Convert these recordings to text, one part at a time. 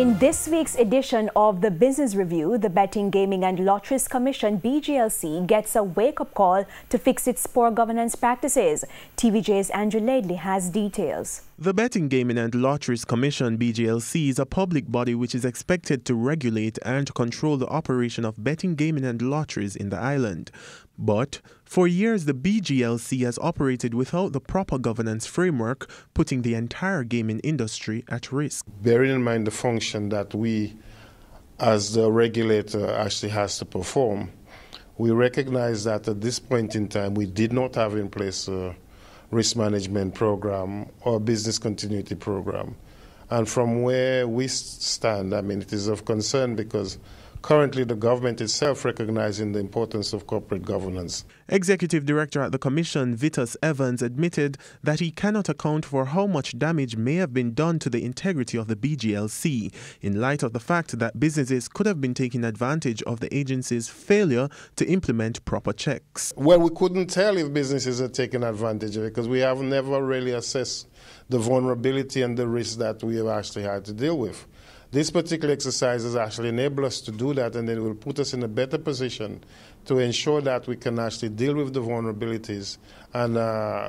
In this week's edition of the Business Review, the Betting, Gaming and Lotteries Commission (BGLC) gets a wake-up call to fix its poor governance practices. TVJ's Andrew Laidley has details. The Betting, Gaming and Lotteries Commission (BGLC) is a public body which is expected to regulate and control the operation of betting, gaming and lotteries in the island. But for years, the BGLC has operated without the proper governance framework, putting the entire gaming industry at risk. Bearing in mind the function that we, as the regulator, actually has to perform, we recognize that at this point in time, we did not have in place a risk management program or business continuity program. And from where we stand, it is of concern because currently, the government itself recognizing the importance of corporate governance. Executive Director at the Commission, Vitus Evans, admitted that he cannot account for how much damage may have been done to the integrity of the BGLC, in light of the fact that businesses could have been taking advantage of the agency's failure to implement proper checks. Well, we couldn't tell if businesses are taking advantage of it because we have never really assessed the vulnerability and the risk that we have actually had to deal with. This particular exercise has actually enabled us to do that, and it will put us in a better position to ensure that we can actually deal with the vulnerabilities and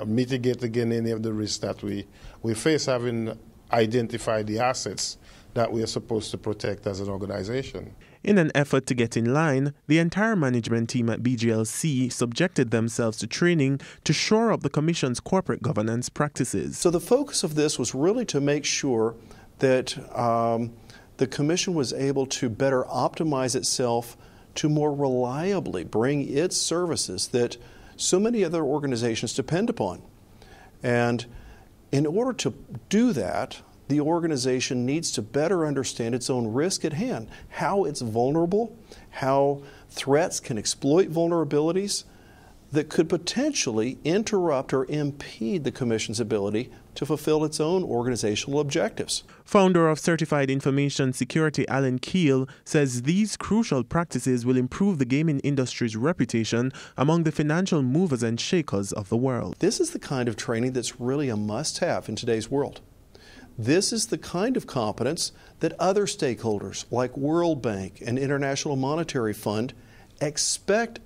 mitigate again any of the risks that we face, having identified the assets that we are supposed to protect as an organization. In an effort to get in line, the entire management team at BGLC subjected themselves to training to shore up the Commission's corporate governance practices. So the focus of this was really to make sure that the Commission was able to better optimize itself to more reliably bring its services that so many other organizations depend upon. And in order to do that, the organization needs to better understand its own risk at hand, how it's vulnerable, how threats can exploit vulnerabilities that could potentially interrupt or impede the Commission's ability to fulfill its own organizational objectives. Founder of Certified Information Security Alan Keel says these crucial practices will improve the gaming industry's reputation among the financial movers and shakers of the world. This is the kind of training that's really a must-have in today's world. This is the kind of competence that other stakeholders like World Bank and International Monetary Fund expect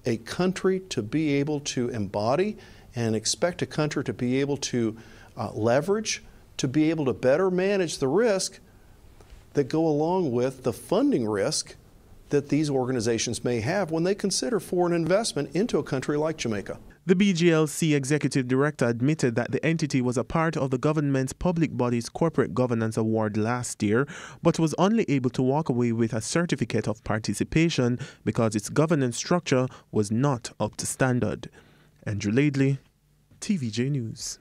a country to be able to embody and expect a country to be able to leverage, to be able to better manage the risk that go along with the funding risk that these organizations may have when they consider foreign investment into a country like Jamaica. The BGLC Executive Director admitted that the entity was a part of the government's Public Bodies Corporate Governance Award last year, but was only able to walk away with a certificate of participation because its governance structure was not up to standard. Andrew Laidley, TVJ News.